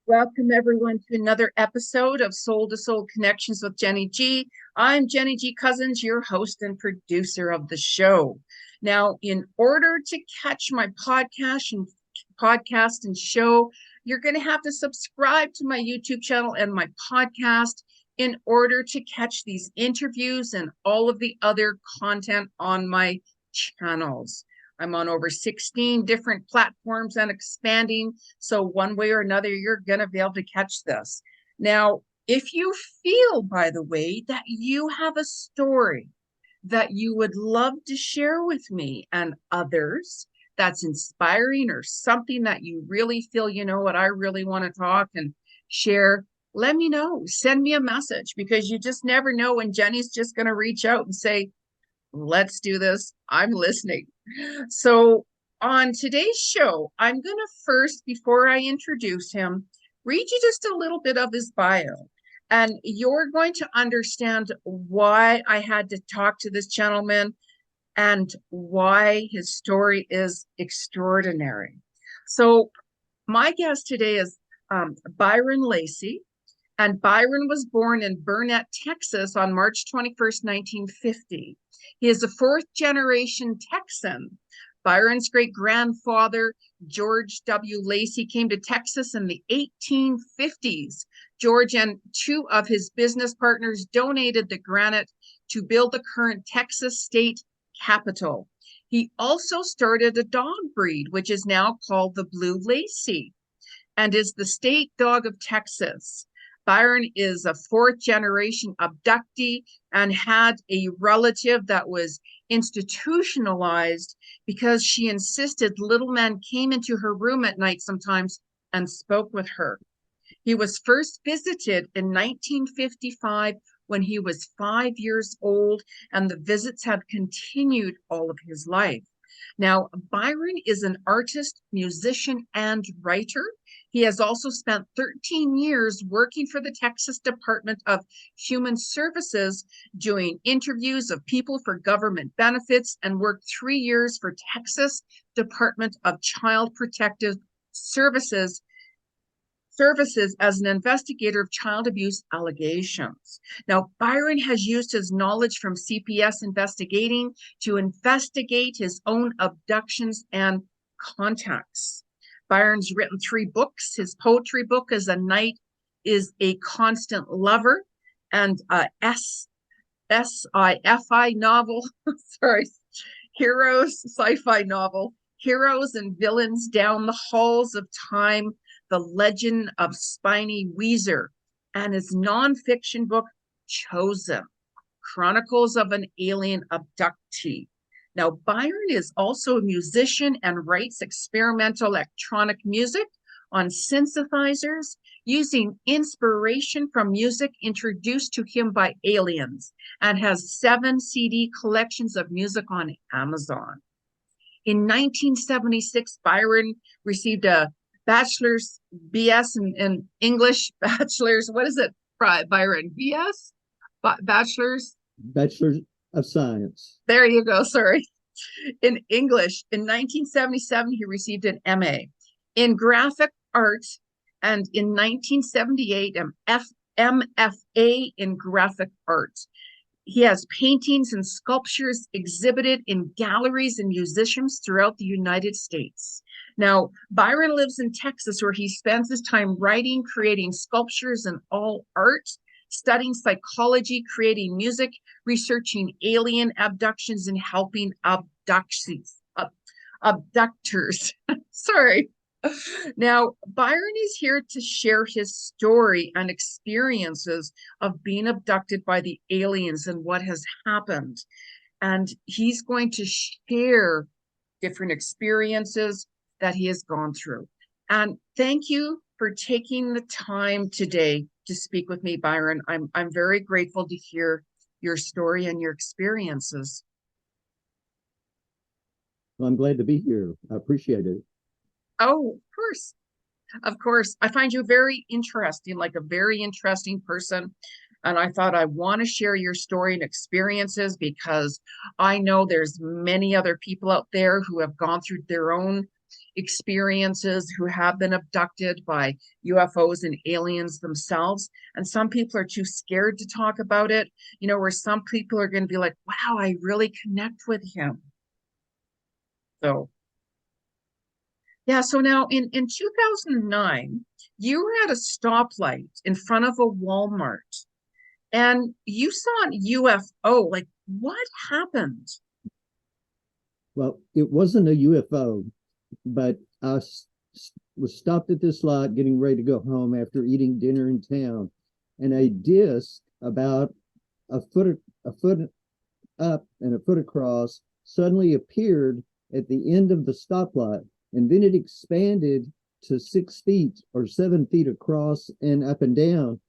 Welcome everyone to another episode of Soul to Soul Connections with Jeni G. I'm Jeni G. Cousins, your host and producer of the show. Now, in order to catch my podcast and show, you're going to have to subscribe to my YouTube channel and my podcast in order to catch these interviews and all of the other content on my channels. I'm on over 16 different platforms and expanding. So one way or another, you're going to be able to catch this. Now, if you feel, by the way, that you have a story that you would love to share with me and others that's inspiring or something that you really feel, you know what, I really want to talk and share, let me know. Send me a message because you just never know when Jeni's just going to reach out and say, let's do this. I'm listening. So, on today's show, I'm going to first, before I introduce him, read you just a little bit of his bio. And you're going to understand why I had to talk to this gentleman and why his story is extraordinary. So, my guest today is Byron Lacy. And Byron was born in Burnett, Texas on March 21st, 1950. He is a fourth generation Texan. Byron's great grandfather, George W. Lacy, came to Texas in the 1850s. George and two of his business partners donated the granite to build the current Texas state capitol. He also started a dog breed, which is now called the Blue Lacy, and is the state dog of Texas. Byron is a fourth generation abductee and had a relative that was institutionalized because she insisted little men came into her room at night sometimes and spoke with her. He was first visited in 1955 when he was 5 years old, and the visits have continued all of his life. Now, Byron is an artist, musician, and writer. He has also spent 13 years working for the Texas Department of Human Services, doing interviews of people for government benefits, and worked 3 years for Texas Department of Child Protective Services as an investigator of child abuse allegations. Now, Byron has used his knowledge from CPS investigating to investigate his own abductions and contacts. Byron's written 3 books. His poetry book is A Night is a Constant Lover, and sci-fi novel, sorry, sci-fi novel, Heroes and Villains Down the Halls of Time, The Legend of Spiny Weezer, and his nonfiction book, Chosen, Chronicles of an Alien Abductee. Now, Byron is also a musician and writes experimental electronic music on synthesizers using inspiration from music introduced to him by aliens, and has 7 CD collections of music on Amazon. In 1976, Byron received a bachelor's BS in English, bachelor's, what is it, Byron? BS? Bachelor's? Bachelor of Science. There you go, sorry. In English. In 1977, he received an MA in graphic art, and in 1978, an MFA in graphic art. He has paintings and sculptures exhibited in galleries and museums throughout the United States. Now, Byron lives in Texas, where he spends his time writing, creating sculptures and all art, studying psychology, creating music, researching alien abductions, and helping abductors. Sorry. Now, Byron is here to share his story and experiences of being abducted by the aliens and what has happened. And he's going to share different experiences that he has gone through. And thank you for taking the time today to speak with me, Byron. I'm very grateful to hear your story and your experiences. Well, I'm glad to be here. I appreciate it. Oh, of course. Of course. I find you very interesting, like a very interesting person. And I thought I want to share your story and experiences because I know there's many other people out there who have gone through their own experiences, who have been abducted by UFOs and aliens themselves. And some people are too scared to talk about it, where some people are going to be like, wow, I really connect with him. So, yeah, so now in 2009, you were at a stoplight in front of a Walmart and you saw an UFO. Like, what happened? Well, it wasn't a UFO, but was stopped at this lot getting ready to go home after eating dinner in town, and a disc about a foot up and a foot across suddenly appeared at the end of the stoplight, and then it expanded to 6 feet or 7 feet across and up and down,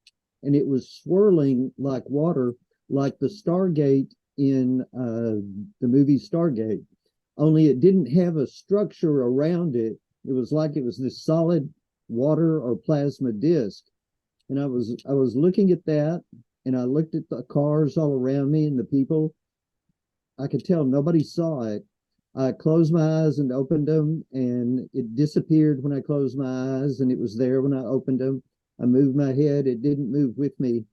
and it was swirling like water, like the Stargate in the movie Stargate, only it didn't have a structure around it. It was like it was this solid water or plasma disc. And I was looking at that, and I looked at the cars all around me and the people. I could tell nobody saw it. I closed my eyes and opened them, and it disappeared when I closed my eyes, and it was there when I opened them. I moved my head, it didn't move with me.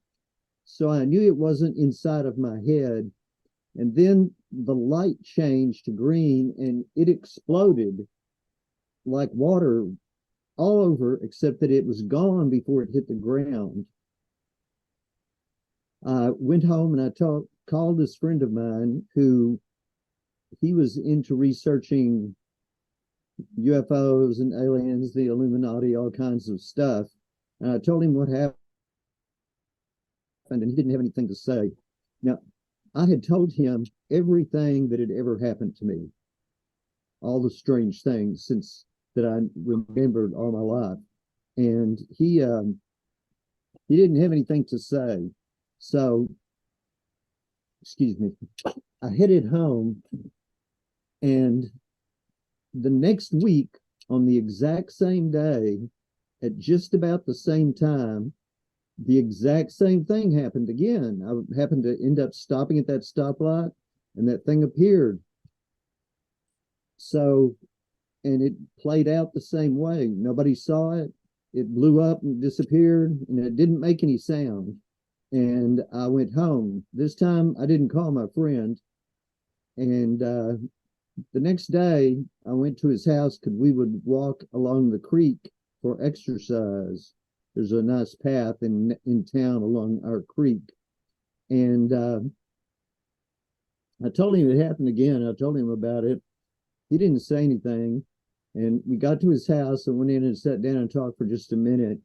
So I knew it wasn't inside of my head. And then the light changed to green, and it exploded like water all over, except that it was gone before it hit the ground. I went home and I called this friend of mine who he was into researching UFOs and aliens, the Illuminati, all kinds of stuff. And I told him what happened, and he didn't have anything to say. Now, I had told him everything that had ever happened to me, all the strange things since that I remembered all my life, and he didn't have anything to say. So, excuse me, I headed home, and the next week, on the exact same day, at just about the same time, the exact same thing happened again. I happened to end up stopping at that stoplight, and that thing appeared. So, and it played out the same way. Nobody saw it. It blew up and disappeared, and it didn't make any sound. And I went home. This time I didn't call my friend. And the next day I went to his house because we would walk along the creek for exercise. There's a nice path in town along our creek. And I told him it happened again. I told him about it. He didn't say anything. And we got to his house and went in and sat down and talked for just a minute.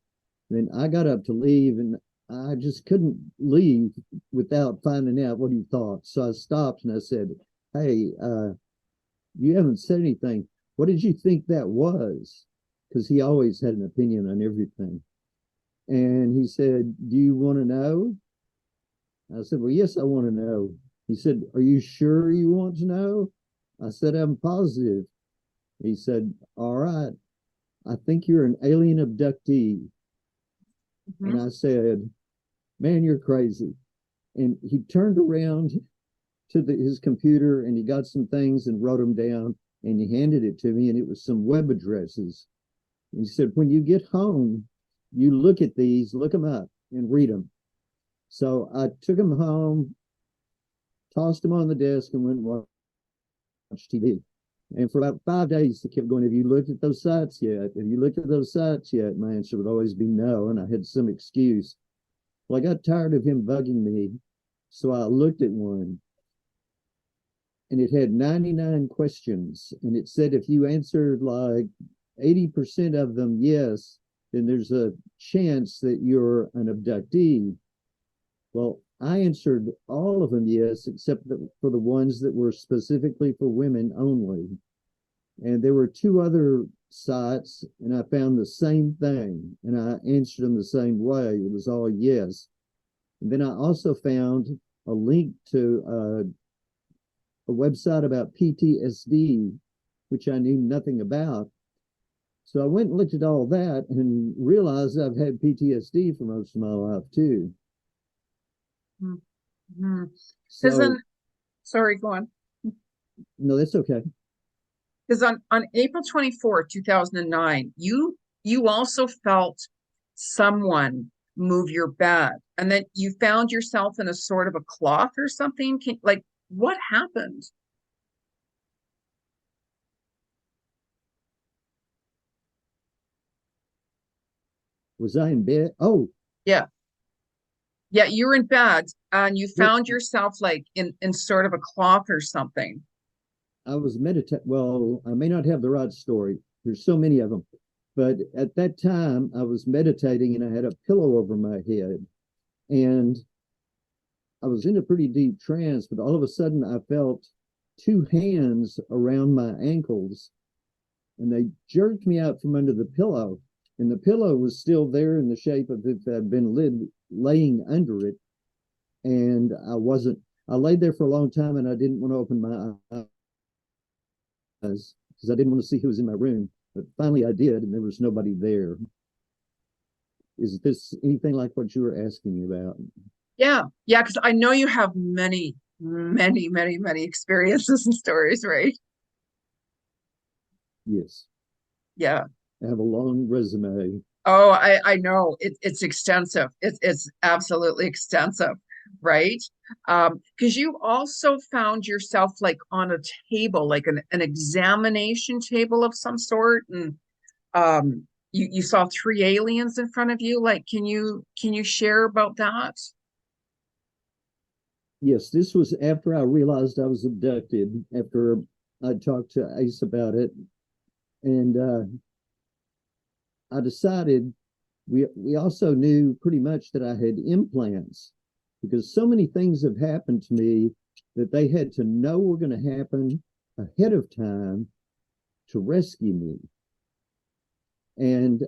Then I got up to leave, and I just couldn't leave without finding out what he thought. So I stopped and I said, hey, you haven't said anything. What did you think that was? Because he always had an opinion on everything. And he said, do you want to know? I said, well, yes, I want to know. He said, are you sure you want to know? I said, I'm positive. He said, all right, I think you're an alien abductee. Mm-hmm. And I said, man, you're crazy. And he turned around to his computer, and he got some things and wrote them down, and he handed it to me, and it was some web addresses. And he said, when you get home, you look at these, look them up and read them. So I took them home, tossed them on the desk, and went and watched TV. And for about 5 days, he kept going, have you looked at those sites yet? Have you looked at those sites yet? My answer would always be no, and I had some excuse. Well, I got tired of him bugging me, so I looked at one, and it had 99 questions, and it said if you answered like 80% of them yes, then there's a chance that you're an abductee. Well, I answered all of them yes, except for the ones that were specifically for women only. And there were 2 other sites, and I found the same thing, and I answered them the same way. It was all yes. And then I also found a link to a website about PTSD, which I knew nothing about. So I went and looked at all that and realized I've had PTSD for most of my life too. Mm-hmm. So, sorry, go on. No, that's okay. Because on April 24th, 2009, you also felt someone move your bed, and then you found yourself in a sort of a cloth or something. Like, what happened? Was I in bed? Oh, Yeah. Yeah, you were in bed and you yeah, found yourself like in sort of a cloth or something. I was meditating. Well, I may not have the right story. There's so many of them. But at that time, I was meditating and I had a pillow over my head. And I was in a pretty deep trance, but all of a sudden I felt two hands around my ankles and they jerked me out from under the pillow. And the pillow was still there in the shape of if I'd been laying under it. And I laid there for a long time and I didn't want to open my eyes because I didn't want to see who was in my room. But finally I did, and there was nobody there. Is this anything like what you were asking me about? Yeah. Yeah, because I know you have many experiences and stories, right? Yes. Yeah. I have a long resume. Oh, I know it's extensive. It's absolutely extensive, right? Because you also found yourself like on a table, like an examination table of some sort, and you saw three aliens in front of you. Like, can you share about that? Yes, this was after I realized I was abducted, after I talked to Ace about it. And I decided we also knew pretty much that I had implants because so many things have happened to me that they had to know were going to happen ahead of time to rescue me. And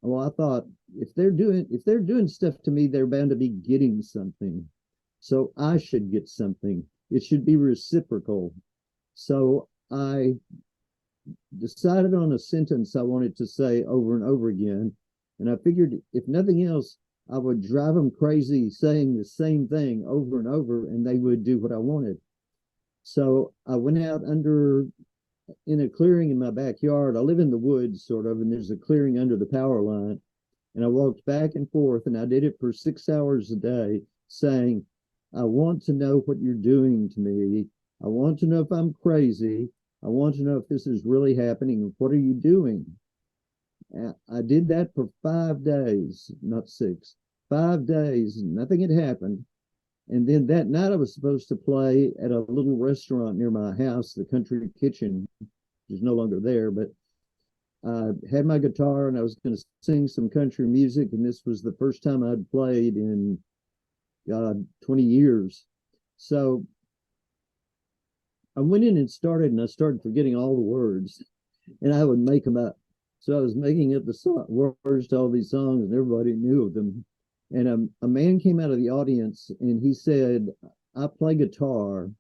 well, I thought if they're doing stuff to me, they're bound to be getting something. So I should get something. It should be reciprocal. So I decided on a sentence I wanted to say over and over again. And I figured if nothing else, I would drive them crazy saying the same thing over and over, and they would do what I wanted. So I went out under in a clearing in my backyard. I live in the woods, sort of, and there's a clearing under the power line. And I walked back and forth, and I did it for 6 hours a day, saying, I want to know what you're doing to me. I want to know if I'm crazy. I want to know if this is really happening. What are you doing? I did that for 5 days, not six, 5 days. Nothing had happened. And then that night, I was supposed to play at a little restaurant near my house, the Country Kitchen, which is no longer there. But I had my guitar and I was going to sing some country music. And this was the first time I'd played in, God, 20 years. So I went in and started, and I started forgetting all the words, and I would make them up. So I was making up the words to all these songs, and everybody knew them. And a man came out of the audience, and he said, I play guitar.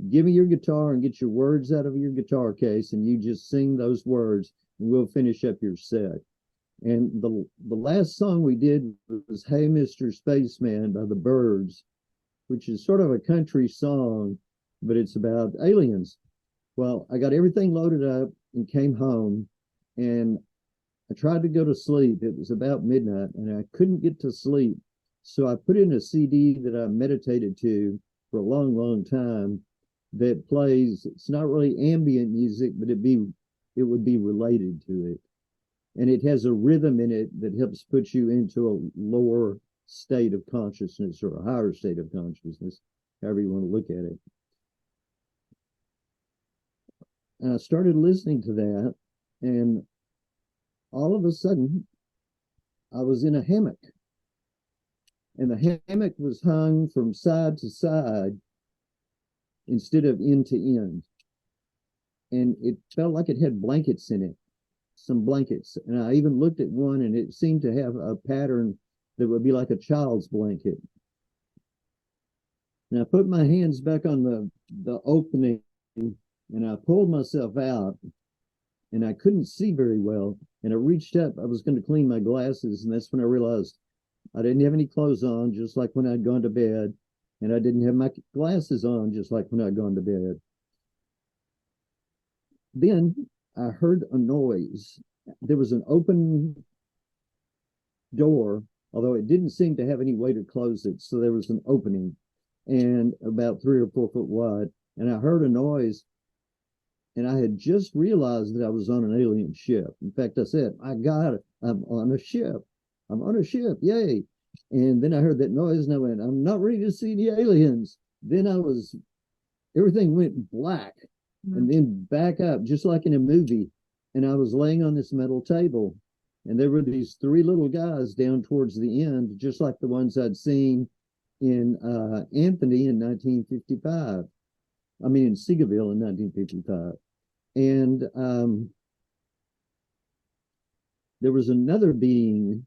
Give me your guitar and get your words out of your guitar case, and you just sing those words, and we'll finish up your set. And the last song we did was Hey Mr. Spaceman by the Byrds, which is sort of a country song, but it's about aliens. Well, I got everything loaded up and came home, and I tried to go to sleep. It was about midnight and I couldn't get to sleep. So I put in a CD that I meditated to for a long, long time that plays, it's not really ambient music, but it would be related to it. And it has a rhythm in it that helps put you into a lower state of consciousness or a higher state of consciousness, however you want to look at it. And I started listening to that, and all of a sudden, I was in a hammock, and the hammock was hung from side to side instead of end to end. And it felt like it had blankets in it, some blankets. And I even looked at one, and it seemed to have a pattern that would be like a child's blanket. And I put my hands back on the opening, and I pulled myself out, and I couldn't see very well. And I reached up, I was going to clean my glasses, and that's when I realized I didn't have any clothes on, just like when I'd gone to bed. And I didn't have my glasses on, just like when I'd gone to bed. Then I heard a noise. There was an open door, although it didn't seem to have any way to close it. So there was an opening and about 3 or 4 foot wide. And I heard a noise, and I had just realized that I was on an alien ship. In fact, I said, I got it. I'm on a ship. I'm on a ship. Yay. And then I heard that noise and I went, I'm not ready to see the aliens. Then everything went black and then back up, just like in a movie. And I was laying on this metal table, and there were these three little guys down towards the end, just like the ones I'd seen in Anthony in 1955. I mean, in Seagoville in 1955. And there was another being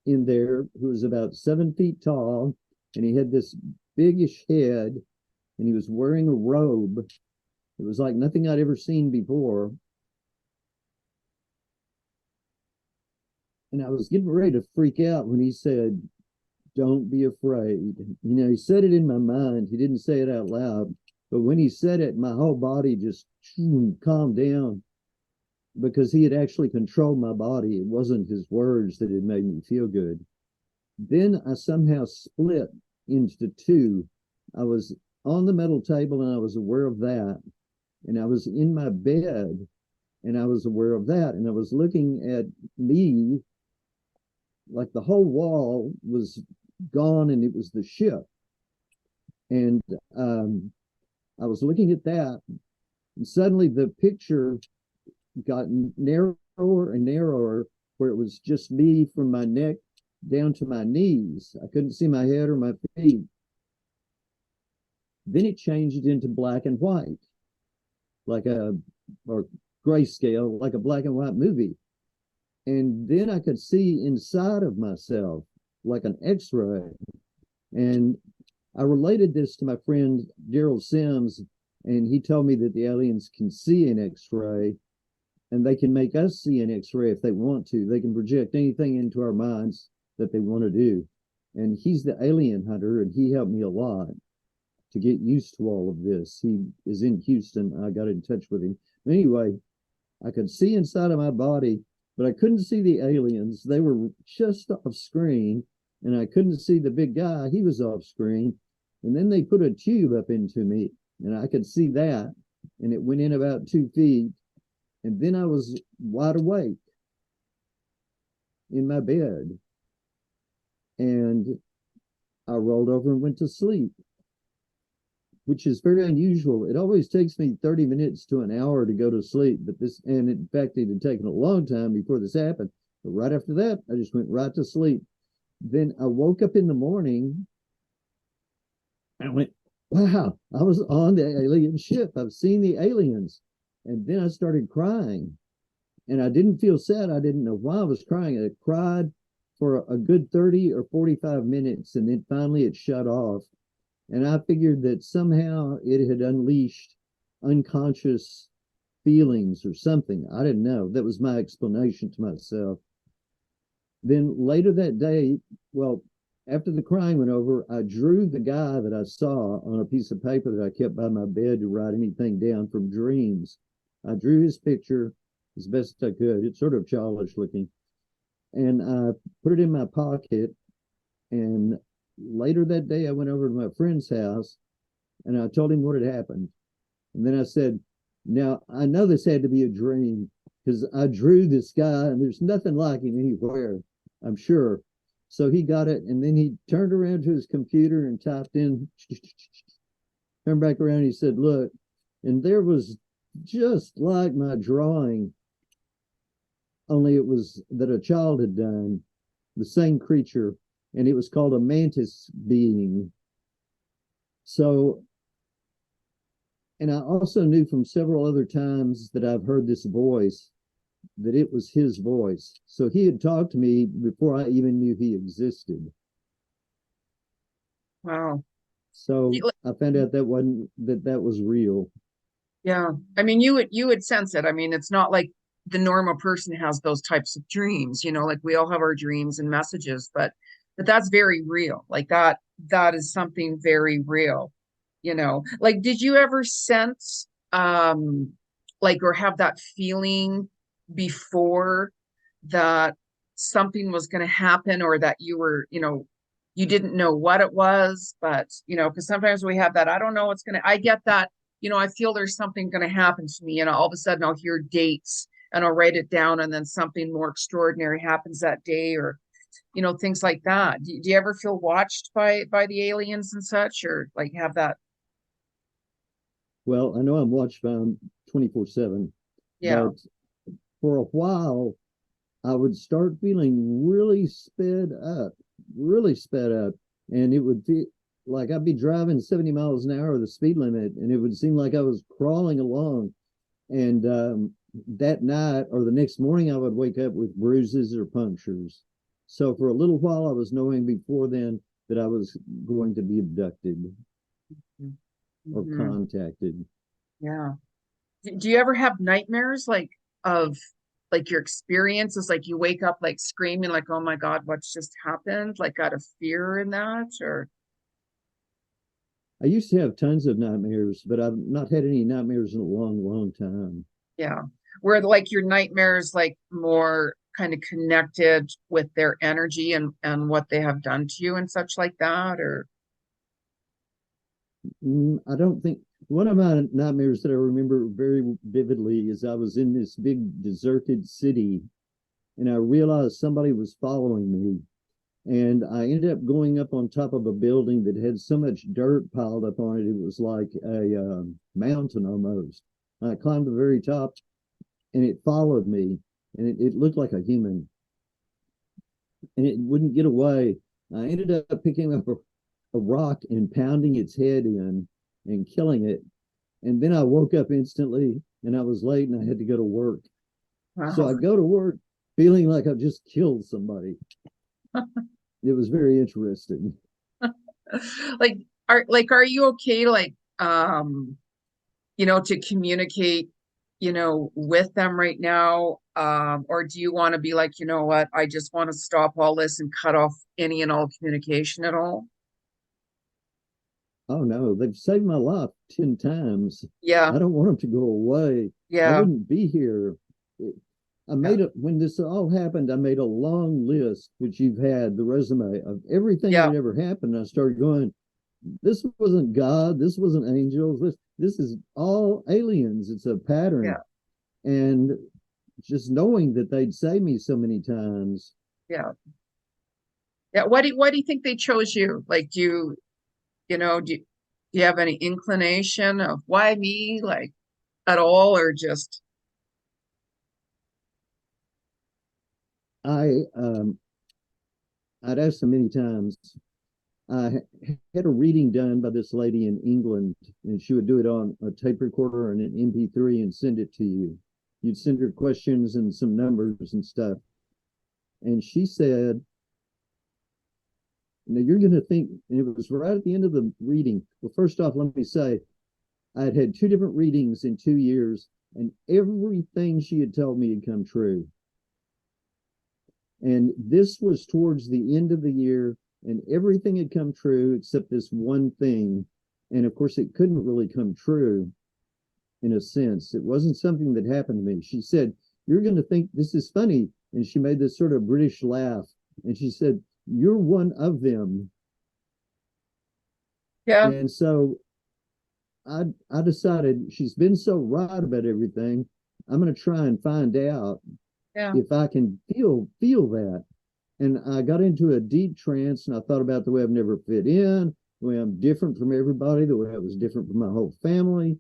in there who was about 7 feet tall, and he had this biggish head, and he was wearing a robe. It was like nothing I'd ever seen before. And I was getting ready to freak out when he said, don't be afraid. He said it in my mind. He didn't say it out loud. But when he said it, my whole body just calmed down, because he had actually controlled my body. It wasn't his words that had made me feel good. Then I somehow split into two. I was on the metal table, and I was aware of that. And I was in my bed, and I was aware of that. And I was looking at me, like the whole wall was gone, and it was the ship. And I was looking at that, and suddenly the picture got narrower and narrower, where it was just me from my neck down to my knees. I couldn't see my head or my feet. Then it changed into black and white, or grayscale, like a black and white movie. And then I could see inside of myself, like an x-ray. And I related this to my friend Gerald Sims, and he told me that the aliens can see an x-ray, and they can make us see an x-ray if they want to. They can project anything into our minds that they want to do. And he's the alien hunter, and he helped me a lot to get used to all of this. He is in Houston. I got in touch with him. Anyway, I could see inside of my body, but I couldn't see the aliens. They were just off screen, and I couldn't see the big guy. He was off screen. And then they put a tube up into me, and I could see that, and it went in about 2 feet. And then I was wide awake in my bed, and I rolled over and went to sleep, which is very unusual. It always takes me 30 minutes to an hour to go to sleep, and in fact, it had taken a long time before this happened. But right after that, I just went right to sleep. Then I woke up in the morning, and I went, wow, I was on the alien ship. I've seen the aliens. And then I started crying, and I didn't feel sad. I didn't know why I was crying. I cried for a good 30 or 45 minutes, and then finally it shut off. And I figured that somehow it had unleashed unconscious feelings or something. I didn't know. That was my explanation to myself. Then later that day, well, after the crying went over, I drew the guy that I saw on a piece of paper that I kept by my bed to write anything down from dreams. I drew his picture as best I could. It's sort of childish looking. And I put it in my pocket. And later that day, I went over to my friend's house, and I told him what had happened. And then I said, now, I know this had to be a dream, because I drew this guy, and there's nothing like him anywhere, I'm sure. So he got it, and then he turned around to his computer and typed in, turned back around, and he said, look, and there was just like my drawing, only it was that a child had done, the same creature, and it was called a mantis being. So, and I also knew from several other times that I've heard this voice, that it was his voice. So he had talked to me before I even knew he existed. Wow. So I found out that was real. Yeah. I mean, you would sense it. I mean, it's not like the normal person has those types of dreams, like we all have our dreams and messages, but that's very real. Like that is something very real, Like, did you ever sense like, or have that feeling before that something was going to happen, or that you were, you didn't know what it was, but, because sometimes we have that, I don't know what's going to, I get that, I feel there's something going to happen to me, and all of a sudden I'll hear dates and I'll write it down, and then something more extraordinary happens that day, or, things like that. Do you ever feel watched by the aliens and such, or like have that? Well, I know I'm watched by 24/7, Yeah. but for a while, I would start feeling really sped up, and it would feel like I'd be driving 70 miles an hour, the speed limit, and it would seem like I was crawling along. And that night or the next morning, I would wake up with bruises or punctures. So for a little while, I was knowing before then that I was going to be abducted or Mm-hmm. contacted. Yeah. Do you ever have nightmares, like, of like your experiences, like you wake up like screaming, like, oh my God, what's just happened? Like, out of fear in that, or? I used to have tons of nightmares, but I've not had any nightmares in a long, long time. Yeah. Where like your nightmares like more kind of connected with their energy and what they have done to you and such like that, or? I don't think one of my nightmares that I remember very vividly is I was in this big deserted city and I realized somebody was following me. And I ended up going up on top of a building that had so much dirt piled up on it, it was like a mountain almost. I climbed to the very top and it followed me and it looked like a human and it wouldn't get away. I ended up picking up a rock and pounding its head in and killing it. And then I woke up instantly and I was late and I had to go to work. So Wow. I go to work feeling like I've just killed somebody. It was very interesting. Like, are you okay, like, to communicate, with them right now? Or do you want to be like, you know what, I just want to stop all this and cut off any and all communication at all? Oh no, they've saved my life 10 times. Yeah, I don't want them to go away. I yeah, wouldn't be here. I yeah, made it when this all happened. I made a long list, which you've had the resume of everything yeah, that ever happened. I started going, this wasn't God, this wasn't angels, this is all aliens. It's a pattern. yeah, And just knowing that they'd say me so many times, yeah, yeah. What do you think they chose you? Like, do you have any inclination of why me, like, at all, or just? I I'd asked so many times. I had a reading done by this lady in England, and she would do it on a tape recorder and an MP3 and send it to you. You'd send her questions and some numbers and stuff. And she said, now you're going to think, and it was right at the end of the reading. Well, first off, let me say, I had had two different readings in 2 years, and everything she had told me had come true. And this was towards the end of the year, and everything had come true except this one thing. And of course, it couldn't really come true in a sense. It wasn't something that happened to me. She said, you're going to think this is funny. And she made this sort of British laugh. And she said, you're one of them. Yeah, And so I decided she's been so right about everything. I'm going to try and find out yeah, if I can feel that. And I got into a deep trance and I thought about the way I've never fit in, the way I'm different from everybody, the way I was different from my whole family,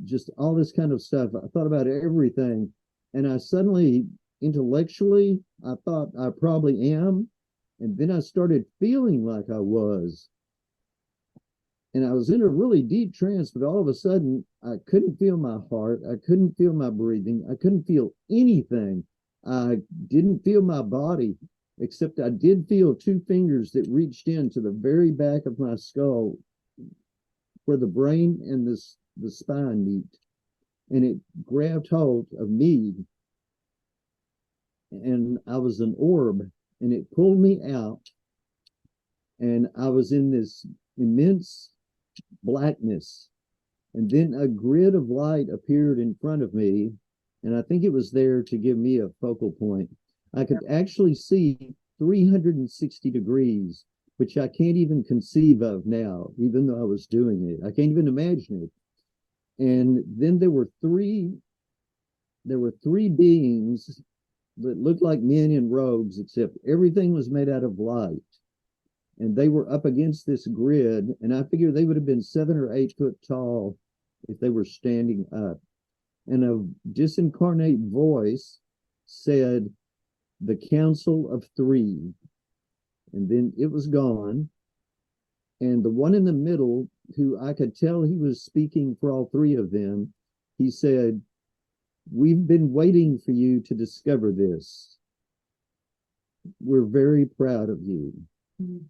just all this kind of stuff. I thought about everything. And I suddenly, intellectually, I thought I probably am. And then I started feeling like I was. And I was in a really deep trance, but all of a sudden, I couldn't feel my heart. I couldn't feel my breathing. I couldn't feel anything. I didn't feel my body, except I did feel two fingers that reached into the very back of my skull where the brain and the spine meet. And it grabbed hold of me. And I was an orb, and it pulled me out. And I was in this immense blackness. And then a grid of light appeared in front of me, and I think it was there to give me a focal point. I could actually see 360 degrees, which I can't even conceive of now, even though I was doing it. I can't even imagine it. And then there were three beings that looked like men in robes, except everything was made out of light. And they were up against this grid, and I figure they would have been 7 or 8 foot tall if they were standing up. And a disincarnate voice said, "The Council of Three." And then it was gone. And the one in the middle, who I could tell he was speaking for all three of them, he said, "We've been waiting for you to discover this. We're very proud of you." Mm-hmm.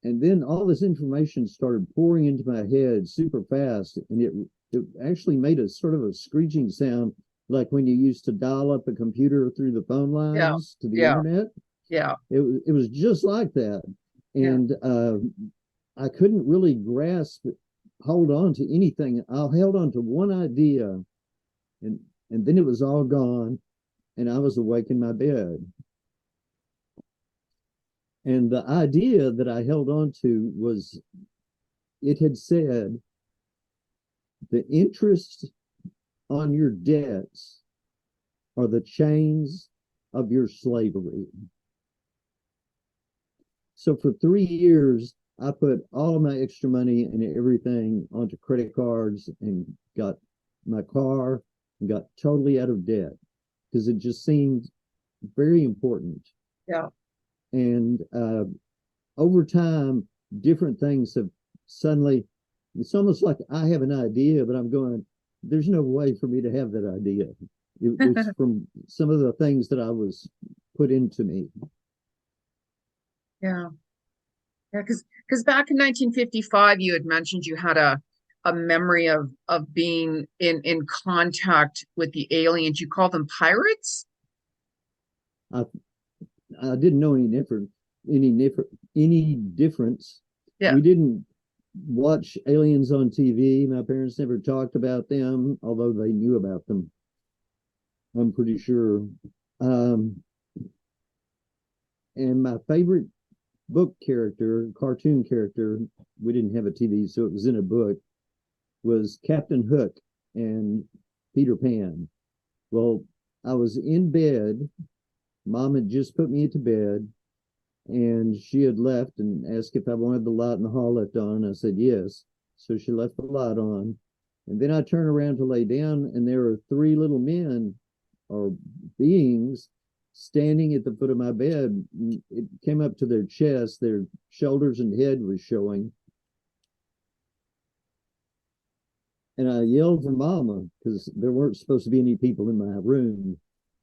And then all this information started pouring into my head super fast, and it actually made a sort of a screeching sound, like when you used to dial up a computer through the phone lines to the internet. Yeah. It was just like that. And I couldn't really hold on to anything. I held on to one idea, and then it was all gone, and I was awake in my bed. And the idea that I held on to was, it had said, "The interest on your debts are the chains of your slavery." So for 3 years, I put all of my extra money and everything onto credit cards and got my car and got totally out of debt because it just seemed very important. Yeah. And over time, different things have suddenly, it's almost like I have an idea, but I'm going, there's no way for me to have that idea. It's from some of the things that I was put into me. Yeah. Yeah, because back in 1955, you had mentioned you had a memory of being in contact with the aliens. You call them pirates? I didn't know any difference. Yeah. We didn't watch aliens on TV. My parents never talked about them, although they knew about them, I'm pretty sure. And my favorite cartoon character, we didn't have a TV, so it was in a book, was Captain Hook and Peter Pan. Well, I was in bed. Mom had just put me to bed, and she had left and asked if I wanted the light in the hall left on. And I said yes. So she left the light on. And then I turned around to lay down, and there were three little men or beings standing at the foot of my bed. It came up to their chest, their shoulders and head was showing. And I yelled for Mama because there weren't supposed to be any people in my room,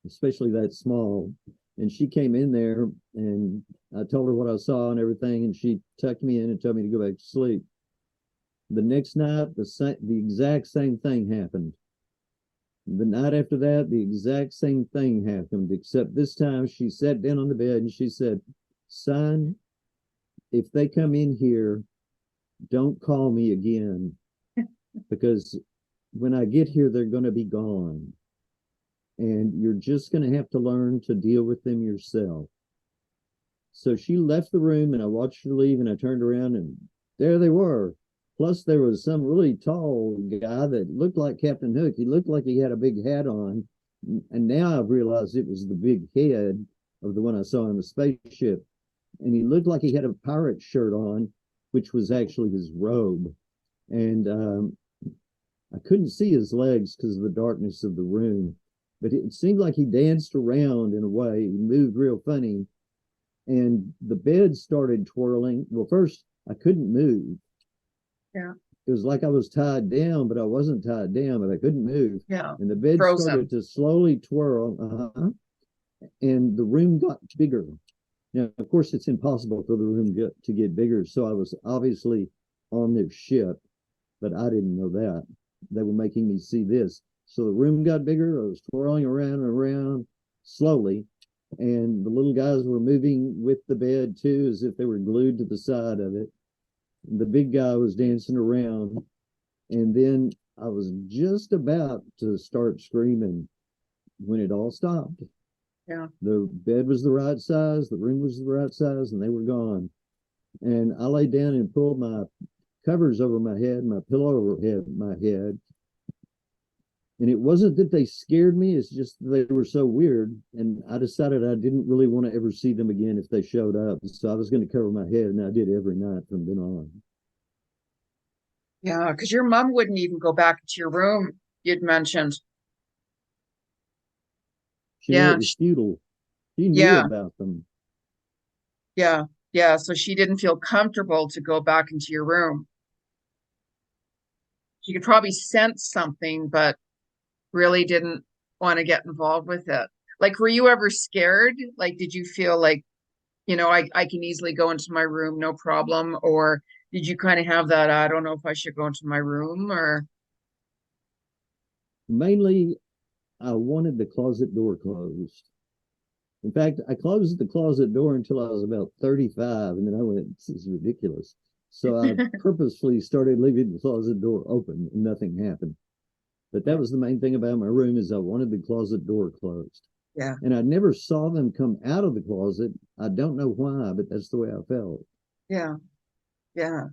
especially that small. And she came in there, and I told her what I saw and everything, and she tucked me in and told me to go back to sleep. The next night, the exact same thing happened. The night after that, the exact same thing happened, except this time she sat down on the bed and she said, "Son, if they come in here, don't call me again, because when I get here, they're going to be gone. And you're just going to have to learn to deal with them yourself." So she left the room, and I watched her leave, and I turned around, and there they were. Plus, there was some really tall guy that looked like Captain Hook. He looked like he had a big hat on. And now I've realized it was the big head of the one I saw in the spaceship. And he looked like he had a pirate shirt on, which was actually his robe. And I couldn't see his legs because of the darkness of the room. But it seemed like he danced around in a way. He moved real funny. And the bed started twirling. Well, first, I couldn't move. Yeah. It was like I was tied down, but I wasn't tied down, but I couldn't move. Yeah. And the bed started to slowly twirl. And the room got bigger. Now, of course, it's impossible for the room to get bigger. So I was obviously on their ship, but I didn't know that. They were making me see this. So the room got bigger. I was twirling around and around slowly. And the little guys were moving with the bed too, as if they were glued to the side of it. The big guy was dancing around, And then I was just about to start screaming when it all stopped. Yeah. The bed was the right size, the room was the right size, and they were gone. And I laid down and pulled my covers over my head, my pillow over my head. And it wasn't that they scared me, it's just they were so weird. And I decided I didn't really want to ever see them again if they showed up. So I was going to cover my head, and I did every night from then on. Yeah, because your mom wouldn't even go back into your room, you'd mentioned. She knew Yeah, it was futile. She knew yeah, about them. yeah, yeah. So she didn't feel comfortable to go back into your room. She could probably sense something, but really didn't want to get involved with it. Like, were you ever scared? Like, did you feel like, I can easily go into my room, no problem? Or did you kind of have that, I don't know if I should go into my room or, Mainly, I wanted the closet door closed. In fact, I closed the closet door until I was about 35, and then I went, "This is ridiculous." So I purposefully started leaving the closet door open, and nothing happened. But that was the main thing about my room is I wanted the closet door closed. yeah, And I never saw them come out of the closet. I don't know why, but that's the way I felt. yeah, yeah.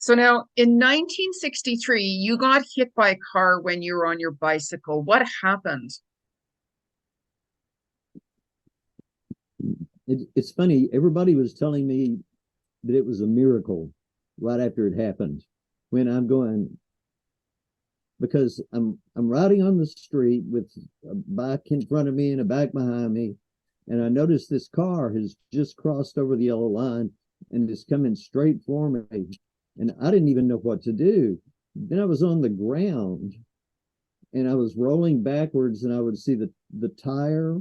So now in 1963, you got hit by a car when you were on your bicycle. What happened? It's funny. Everybody was telling me that it was a miracle right after it happened. When I'm going, because I'm riding on the street with a bike in front of me and a bike behind me, and I noticed this car has just crossed over the yellow line and is coming straight for me, and I didn't even know what to do. Then I was on the ground and I was rolling backwards, and I would see the tire,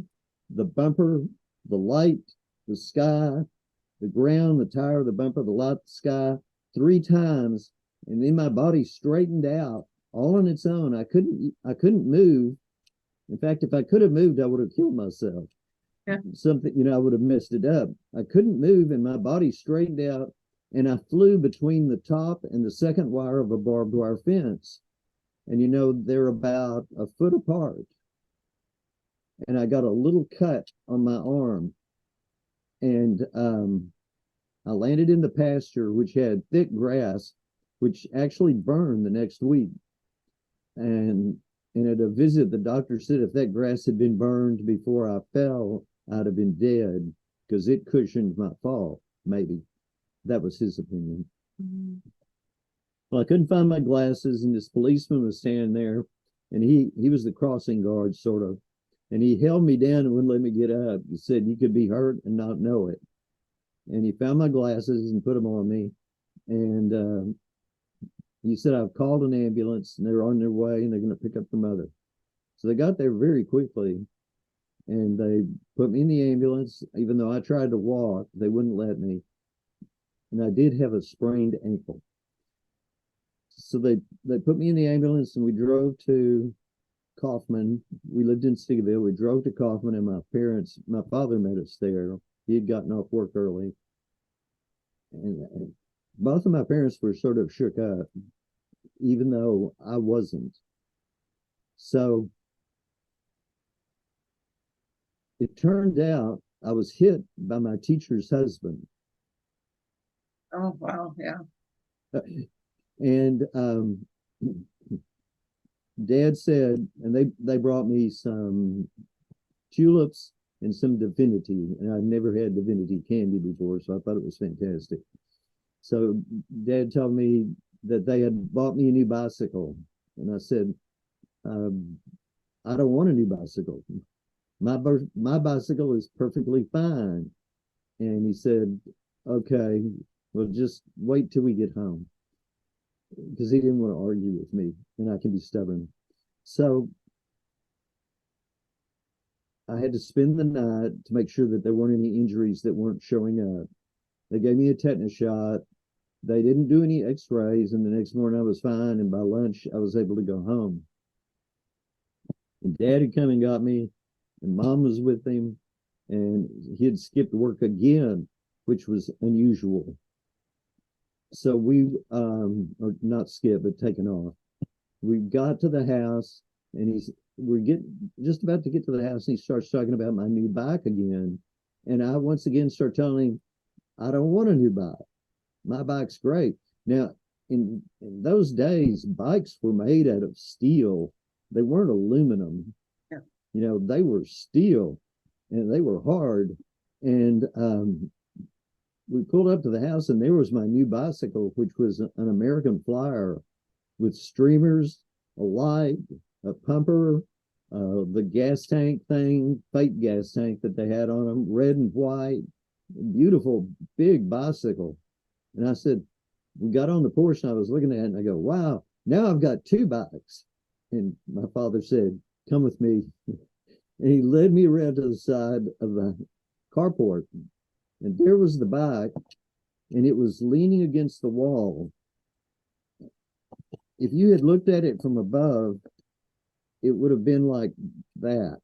the bumper, the light, the sky, the ground, the tire, the bumper, the light, the sky, three times, and then my body straightened out all on its own. I couldn't move. In fact, if I could have moved, I would have killed myself. Yeah. Something, I would have messed it up. I couldn't move, and my body straightened out, and I flew between the top and the second wire of a barbed wire fence. And they're about a foot apart. And I got a little cut on my arm. And I landed in the pasture, which had thick grass, which actually burned the next week. And at a visit, the doctor said if that grass had been burned before I fell, I'd have been dead because it cushioned my fall, maybe. That was his opinion. Mm-hmm. Well, I couldn't find my glasses, and this policeman was standing there, and he was the crossing guard, sort of. And he held me down and wouldn't let me get up. He said, "You could be hurt and not know it." And he found my glasses and put them on me. And he said, "I've called an ambulance, and they're on their way, and they're going to pick up the mother." So they got there very quickly, and they put me in the ambulance. Even though I tried to walk, they wouldn't let me. And I did have a sprained ankle. So they put me in the ambulance, and we drove to Kaufman. We lived in Stigaville. We drove to Kaufman, and my father met us there. He had gotten off work early. And both of my parents were sort of shook up, even though I wasn't. So it turned out I was hit by my teacher's husband. Oh, wow. Yeah. And Dad said, and they brought me some tulips and some divinity, and I'd never had divinity candy before, so I thought it was fantastic. So Dad told me that they had bought me a new bicycle, and I said, I don't want a new bicycle. My bicycle is perfectly fine. And he said, "Okay, well, just wait till we get home," because he didn't want to argue with me, and I can be stubborn. So I had to spend the night to make sure that there weren't any injuries that weren't showing up. They gave me a tetanus shot. They didn't do any x-rays, and the next morning I was fine, and by lunch I was able to go home. And Dad had come and got me, and Mom was with him, and he had skipped work again, which was unusual. So we, or not skip, but taken off. we got to the house, and we're just about to get to the house, and he starts talking about my new bike again. And I once again start telling him, I don't want a new bike. My bike's great. Now, in those days, bikes were made out of steel. They weren't aluminum. Yeah. They were steel, and they were hard. And we pulled up to the house, and there was my new bicycle, which was an American Flyer with streamers, a light, a pumper, the gas tank thing, fake gas tank that they had on them, red and white, beautiful big bicycle. And I said, we got on the porch, and I was looking at it, and I go, wow, now I've got two bikes. And my father said, come with me. And he led me around to the side of the carport. And there was the bike, and it was leaning against the wall. If you had looked at it from above, it would have been like that,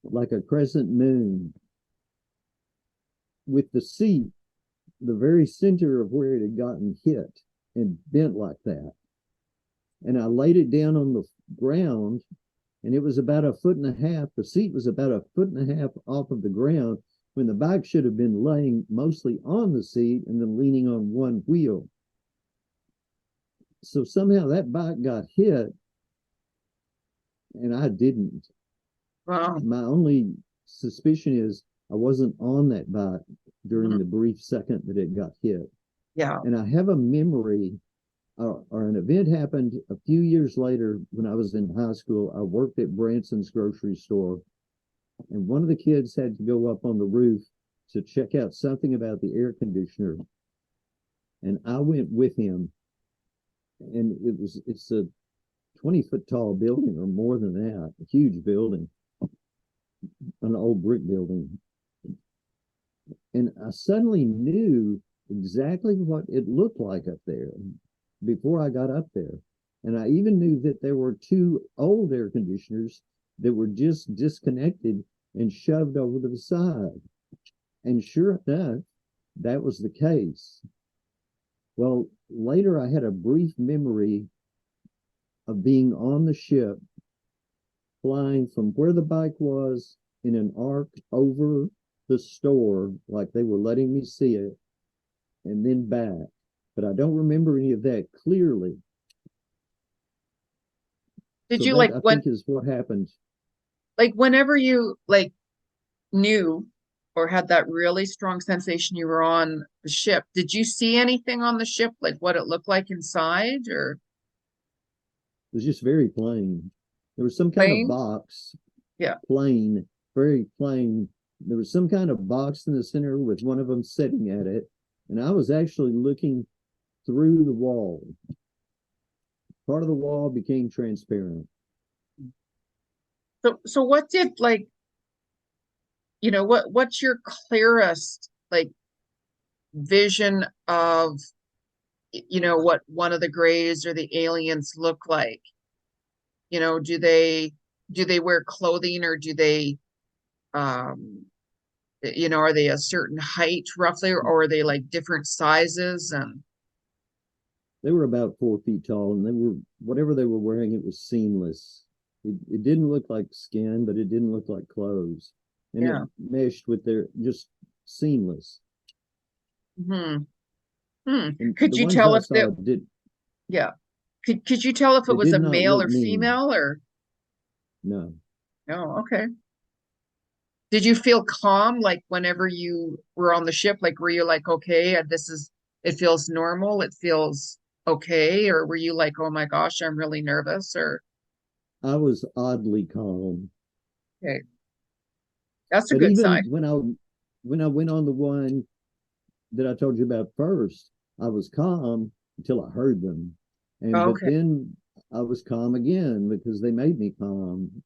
like a crescent moon, with the seat, the very center of where it had gotten hit and bent like that. And I laid it down on the ground, and it was about 1.5 feet. The seat was about 1.5 feet off of the ground, when the bike should have been laying mostly on the seat and then leaning on one wheel. So somehow that bike got hit, and I didn't. Wow. My only suspicion is I wasn't on that bike during the brief second that it got hit. Yeah. And I have a memory, or an event happened a few years later when I was in high school. I worked at Branson's grocery store, and one of the kids had to go up on the roof to check out something about the air conditioner. And I went with him. And it's a 20-foot tall building, or more than that, a huge building, an old brick building. And I suddenly knew exactly what it looked like up there before I got up there. And I even knew that there were two old air conditioners that were just disconnected and shoved over to the side. And sure enough, that was the case. Well, later I had a brief memory of being on the ship, flying from where the bike was in an arc over the store, like they were letting me see it, and then back. But I don't remember any of that clearly. Did So you that, I think, is what happened. Like whenever you knew or had that really strong sensation you were on the ship, did you see anything on the ship, like what it looked like inside, or It was just very plain. There was some kind of plain? box. Yeah. Plain, very plain. There was some kind of box in the center with one of them sitting at it. And I was actually looking through the wall. Part of the wall became transparent. So what did what's your clearest vision of what one of the grays or the aliens look like? Do they wear clothing, or do they are they a certain height roughly, or are they like different sizes? And They were about 4 feet tall, and whatever they were wearing, it was seamless. It didn't look like skin, but it didn't look like clothes. And yeah. it meshed with their, just seamless. Could you tell if that yeah. Could you tell if it was a male or female, or no? No, okay. Did you feel calm, like whenever you were on the ship? Like, were you like, okay, it feels normal, it feels okay? Or were you like, oh my gosh, I'm really nervous? Or I was oddly calm. okay, that's a But good even sign. when I went on the one that I told you about first, I was calm until I heard them. But Okay. then I was calm again because they made me calm.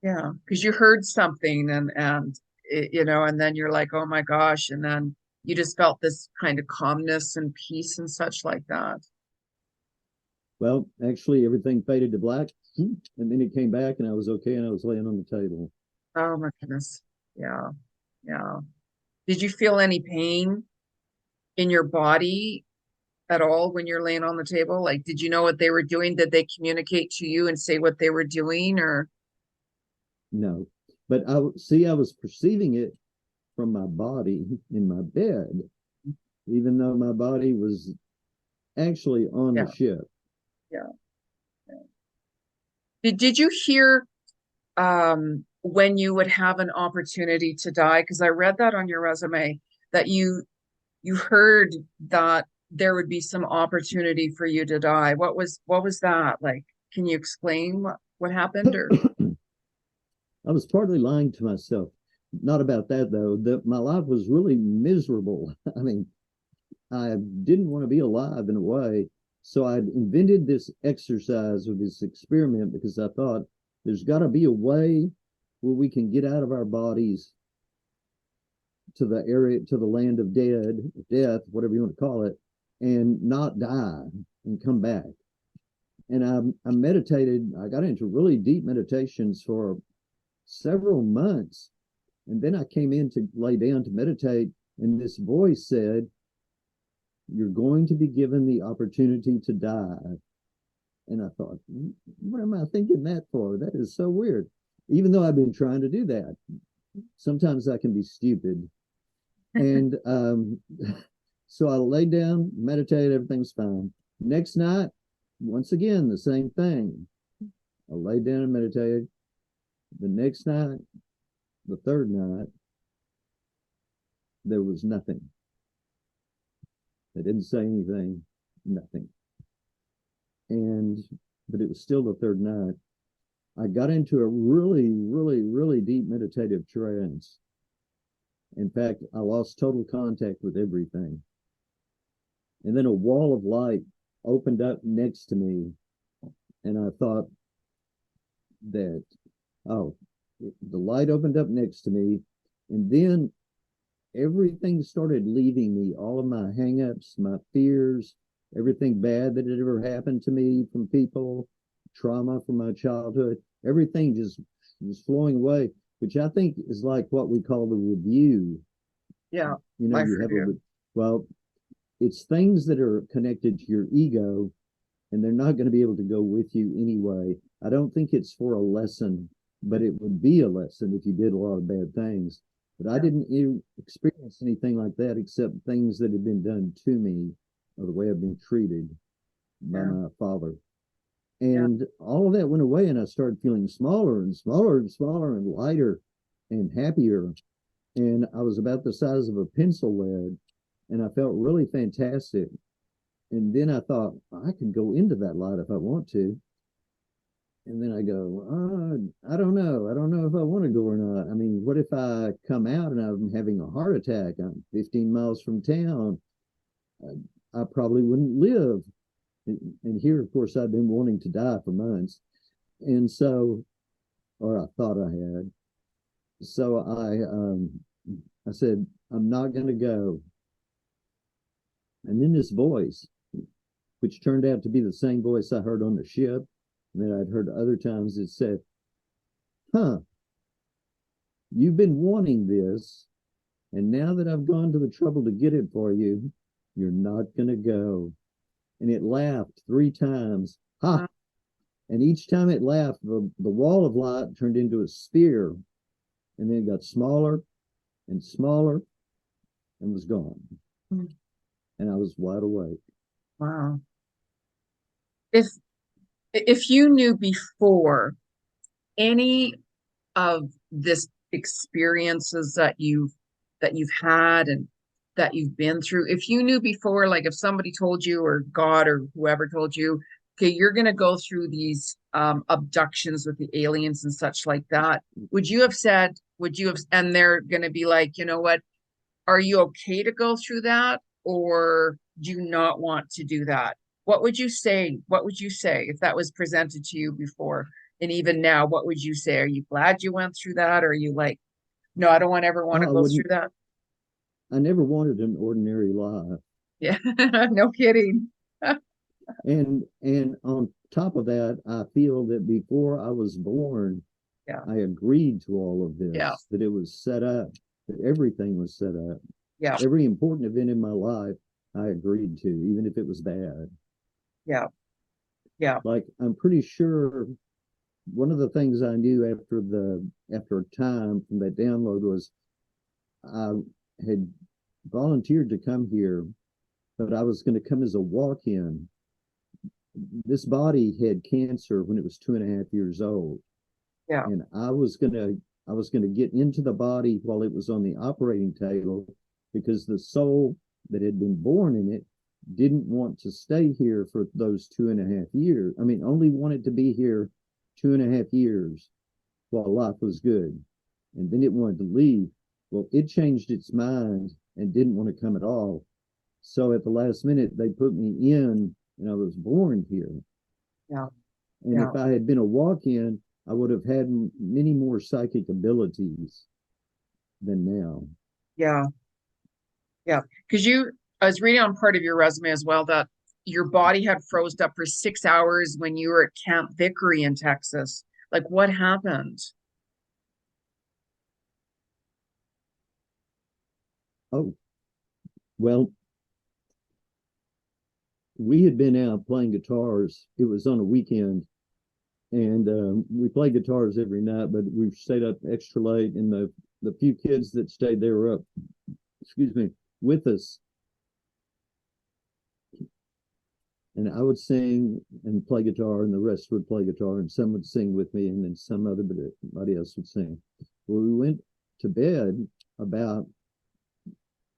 Yeah, because you heard something, and and then you're like, oh my gosh, and then you just felt this kind of calmness and peace and such like that. Well, actually, everything faded to black, and then it came back, and I was okay, and I was laying on the table. Oh my goodness. Yeah. Yeah. Did you feel any pain in your body at all when you're laying on the table? Like, did you know what they were doing? Did they communicate to you and say what they were doing, or? No, but I was perceiving it from my body in my bed, even though my body was actually on Yeah, the ship. yeah. Did you hear when you would have an opportunity to die? Because I read that on your resume that you heard that there would be some opportunity for you to die. What was that like? Can you explain what happened? Or I was partly lying to myself. Not about that though. My life was really miserable. I mean, I didn't want to be alive in a way. So I invented this exercise or this experiment because I thought there's got to be a way where we can get out of our bodies to the area, to the land of death, whatever you want to call it, and not die and come back. And I meditated. I got into really deep meditations for several months. And then I came in to lay down to meditate, and this voice said, "You're going to be given the opportunity to die." And I thought, what am I thinking that for? That is so weird. Even though I've been trying to do that, sometimes I can be stupid. And so I laid down, meditated, everything's fine. Next night, once again, the same thing. I laid down and meditated. The next night, the third night, there was nothing. They didn't say anything, nothing. But it was still the third night. I got into a really, really, really deep meditative trance. In fact, I lost total contact with everything. And then a wall of light opened up next to me. And I thought that, oh, the light opened up next to me. And then everything started leaving me, all of my hangups, my fears, everything bad that had ever happened to me from people, trauma from my childhood, everything just was flowing away, which I think is like what we call the review. yeah, You know, life you have review. well, it's things that are connected to your ego, and they're not going to be able to go with you anyway. I don't think it's for a lesson, but it would be a lesson if you did a lot of bad things. But I Yeah, didn't experience anything like that except things that had been done to me or the way I've been treated by yeah, my father. yeah. And all of that went away, and I started feeling smaller and smaller and smaller and lighter and happier. And I was about the size of a pencil lead, and I felt really fantastic. And then I thought, I could go into that light if I want to. And then I go, I don't know. I don't know if I want to go or not. I mean, what if I come out and I'm having a heart attack? I'm 15 miles from town. I probably wouldn't live. And here, of course, I've been wanting to die for months. And so, or I thought I had. So I said, I'm not going to go. And then this voice, which turned out to be the same voice I heard on the ship and that I'd heard other times, it said, huh, you've been wanting this. And now that I've gone to the trouble to get it for you, you're not going to go. And it laughed 3 times. Ha! And each time it laughed, the wall of light turned into a sphere. And then it got smaller and smaller and was gone. And I was wide awake. Wow. If if you knew before any of this experiences that you've had and that you've been through, if you knew before, like if somebody told you or God or whoever told you, okay, you're going to go through these abductions with the aliens and such like that, would you have, and they're going to be like, you know what, are you okay to go through that, or do you not want to do that? What would you say? What would you say if that was presented to you before? And even now, what would you say? Are you glad you went through that? Or are you like, no, I don't want ever want to Oh, I go wouldn't, through that? I never wanted an ordinary life. Yeah, no kidding. And on top of that, I feel that before I was born, Yeah, I agreed to all of yeah, this, that it was set up, that everything was set up. yeah, Every important event in my life I agreed to, even if it was bad. Yeah. Yeah. Like, I'm pretty sure one of the things I knew after a time from that download was I had volunteered to come here, but I was going to come as a walk-in. This body had cancer when it was 2.5 years old, Yeah. and I was gonna get into the body while it was on the operating table, because the soul that had been born in it didn't want to stay here for those 2.5 years. I mean, only wanted to be here 2.5 years while life was good, and then it wanted to leave. Well, it changed its mind and didn't want to come at all. So at the last minute, they put me in, and I was born here. Yeah. And Yeah. if I had been a walk-in, I would have had many more psychic abilities than now. Yeah. Yeah. Because I was reading on part of your resume as well that your body had froze up for 6 hours when you were at Camp Vickery in Texas. Like, what happened? Oh, well, we had been out playing guitars. It was on a weekend, and we played guitars every night, but we stayed up extra late, and the few kids that stayed there were up, excuse me, with us. And I would sing and play guitar, and the rest would play guitar, and some would sing with me, and then somebody else would sing. Well, we went to bed about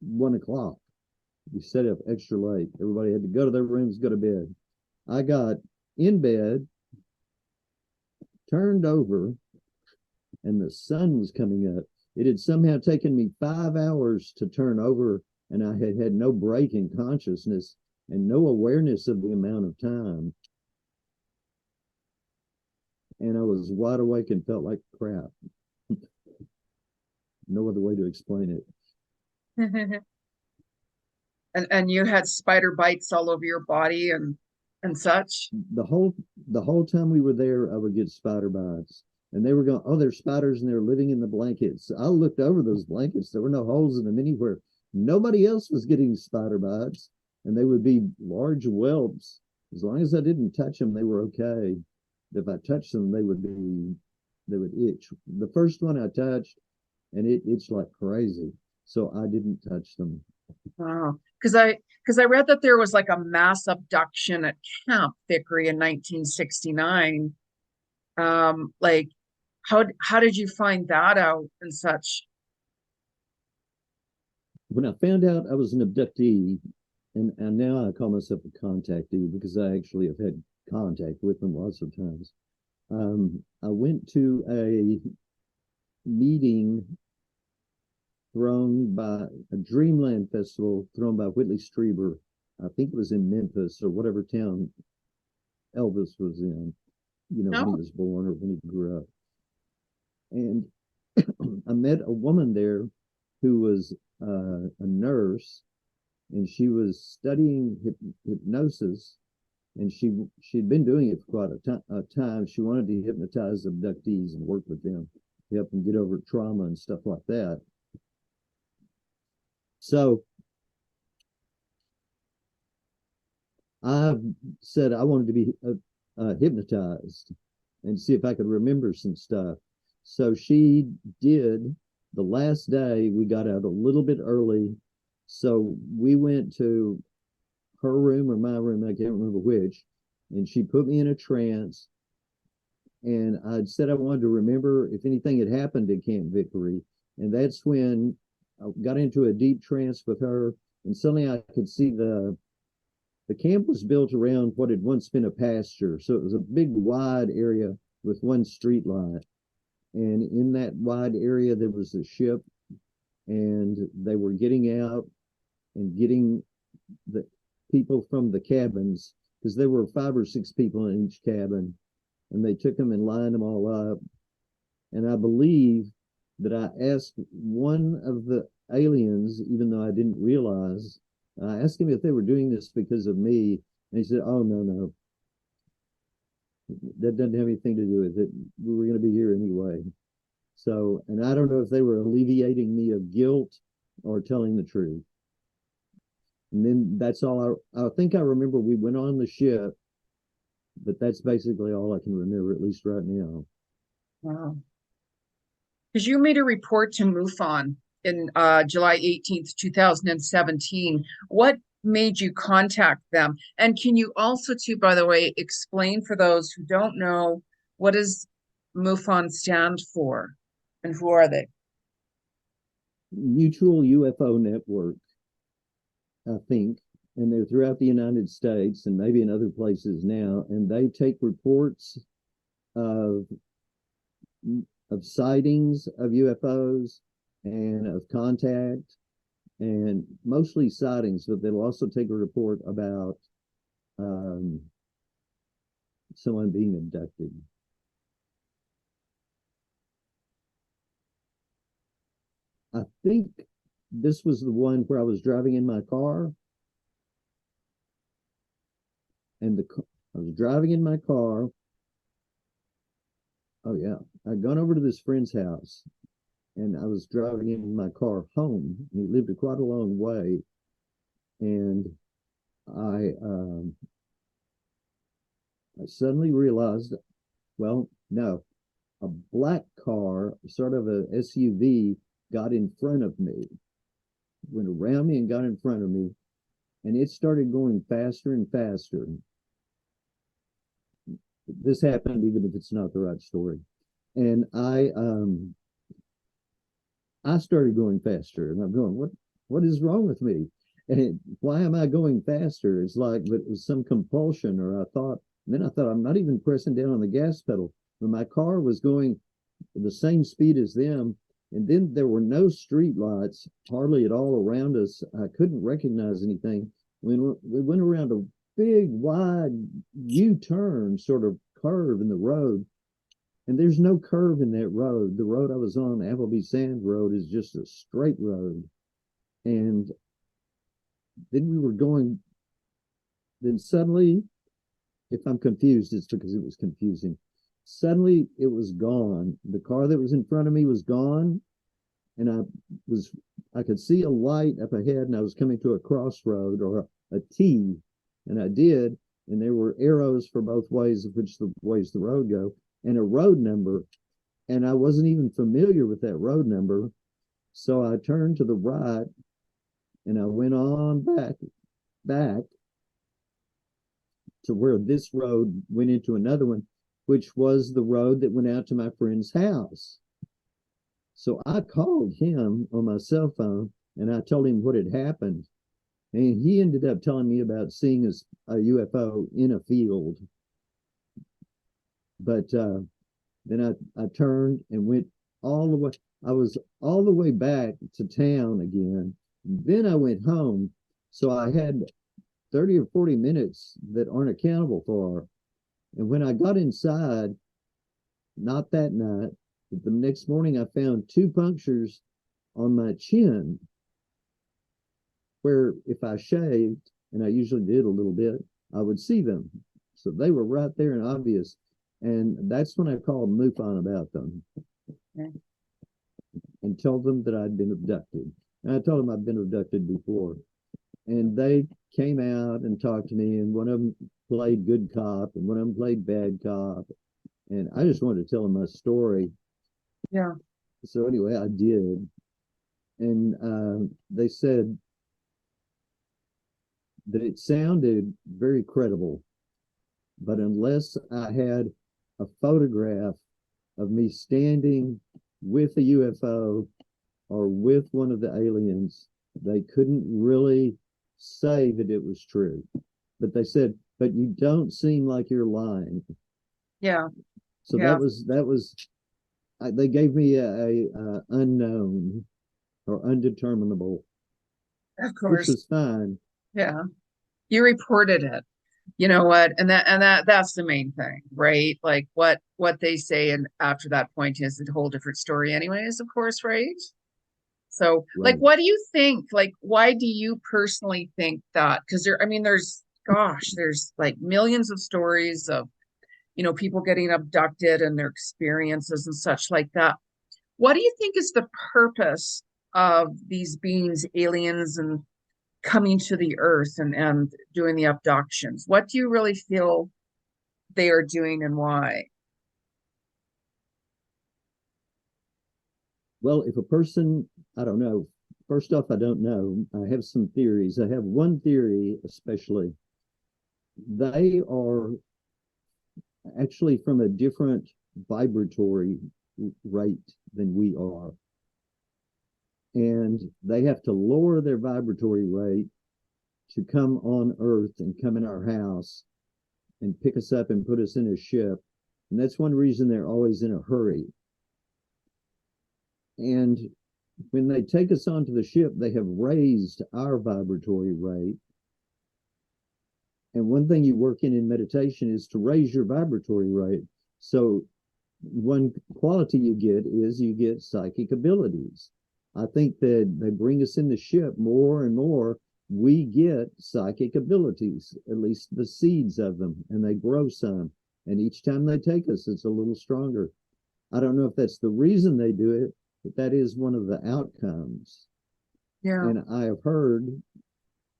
1 o'clock. We stayed up extra late. Everybody had to go to their rooms, go to bed. I got in bed, turned over, and the sun was coming up. It had somehow taken me 5 hours to turn over, and I had had no break in consciousness and no awareness of the amount of time. And I was wide awake and felt like crap. No other way to explain it. And you had spider bites all over your body and such. The whole time we were there, I would get spider bites, and they were going, oh, there's spiders, and they're living in the blankets. I looked over those blankets; there were no holes in them anywhere. Nobody else was getting spider bites, and they would be large whelps. As long as I didn't touch them, they were okay. If I touched them, they would itch. The first one I touched, and it itched like crazy, so I didn't touch them. Wow. Because I read that there was like a mass abduction at Camp Vickery in 1969. Like how did you find that out and such? When I found out I was an abductee, and now I call myself a contactee because I actually have had contact with them lots of times. I went to a meeting thrown by a Dreamland festival thrown by Whitley Strieber. I think it was in Memphis or whatever town Elvis was in, when he No. was born or when he grew up. And I met a woman there who was a nurse, and she was studying hypnosis, and she'd been doing it for quite a time. She wanted to hypnotize abductees and work with them, help them get over trauma and stuff like that. So I said I wanted to be hypnotized and see if I could remember some stuff. So she did. The last day we got out a little bit early, so we went to her room or my room, I can't remember which, and she put me in a trance. And I'd said I wanted to remember if anything had happened at Camp Vickery, and that's when I got into a deep trance with her, and suddenly I could see the camp was built around what had once been a pasture. So it was a big, wide area with one street light. And in that wide area, there was a ship, and they were getting out and getting the people from the cabins, because there were 5 or 6 people in each cabin, and they took them and lined them all up. And I believe that I asked one of the aliens, even though I didn't realize, I asked him if they were doing this because of me, and he said, "Oh, no, no, that doesn't have anything to do with it. We were going to be here anyway." So, and I don't know if they were alleviating me of guilt or telling the truth. And then that's all I think I remember. We went on the ship, but that's basically all I can remember, at least right now. Wow. Because you made a report to MUFON in July 18th, 2017. What made you contact them? And can you also, too, by the way, explain for those who don't know, what does MUFON stand for? And who are they? Mutual UFO Network, I think, and they're throughout the United States and maybe in other places now. And they take reports of sightings of UFOs and of contact, and mostly sightings, but they'll also take a report about um, someone being abducted. I think this was the one where I was driving in my car, and I was driving in my car. Oh yeah, I'd gone over to this friend's house, and I was driving in my car home. He lived quite a long way, and I suddenly realized, well, no, a black car, sort of a SUV, got in front of me, went around me and got in front of me, and it started going faster and faster. This happened even if it's not the right story. And I started going faster, and I'm going, what is wrong with me? And why am I going faster? It's like, but it was some compulsion, or I thought, then I thought, I'm not even pressing down on the gas pedal. When my car was going the same speed as them, and then there were no street lights hardly at all around us. I couldn't recognize anything. When we went around a big, wide U-turn sort of curve in the road, and there's no curve in that road. The road I was on, Appleby Sands Road, is just a straight road. And then we were going, then suddenly, if I'm confused, it's because it was confusing. Suddenly it was gone. The car that was in front of me was gone. And I could see a light up ahead, and I was coming to a crossroad, or a T, and I did. And there were arrows for both ways of which the ways the road go, and a road number. And I wasn't even familiar with that road number. So I turned to the right, and I went on back to where this road went into another one, which was the road that went out to my friend's house. So I called him on my cell phone, and I told him what had happened. And he ended up telling me about seeing a UFO in a field. But then I turned and went all the way. I was all the way back to town again. Then I went home. So I had 30 or 40 minutes that aren't accountable for. And when I got inside, not that night, but the next morning, I found 2 punctures on my chin, where if I shaved, and I usually did a little bit, I would see them. So they were right there and obvious. And that's when I called MUFON about them. Okay. And told them that I'd been abducted. And I told them I'd been abducted before. And they came out and talked to me, and one of them played good cop, and one of them played bad cop. And I just wanted to tell them my story. Yeah. So anyway, I did. And they said that it sounded very credible, but unless I had a photograph of me standing with a UFO or with one of the aliens, they couldn't really say that it was true. But they said, but you don't seem like you're lying. Yeah. So yeah. that was they gave me a unknown or undeterminable, Of course. which was fine. Yeah. You reported it. You know what? And that's the main thing, right? Like what they say, and after that point is a whole different story anyways, of course, right? So Right. like what do you think? Like why do you personally think that? Because there's like millions of stories of people getting abducted and their experiences and such like that. What do you think is the purpose of these beings, aliens, and coming to the earth and doing the abductions? What do you really feel they are doing and why? Well, if a person, I don't know. First off, I don't know. I have some theories. I have one theory, especially. They are actually from a different vibratory rate than we are. And they have to lower their vibratory rate to come on Earth and come in our house and pick us up and put us in a ship. And that's one reason they're always in a hurry. And when they take us onto the ship, they have raised our vibratory rate. And one thing you work in meditation is to raise your vibratory rate. So one quality you get is you get psychic abilities. I think that they bring us in the ship more and more. We get psychic abilities, at least the seeds of them, and they grow some. And each time they take us, it's a little stronger. I don't know if that's the reason they do it, but that is one of the outcomes. Yeah. And I have heard,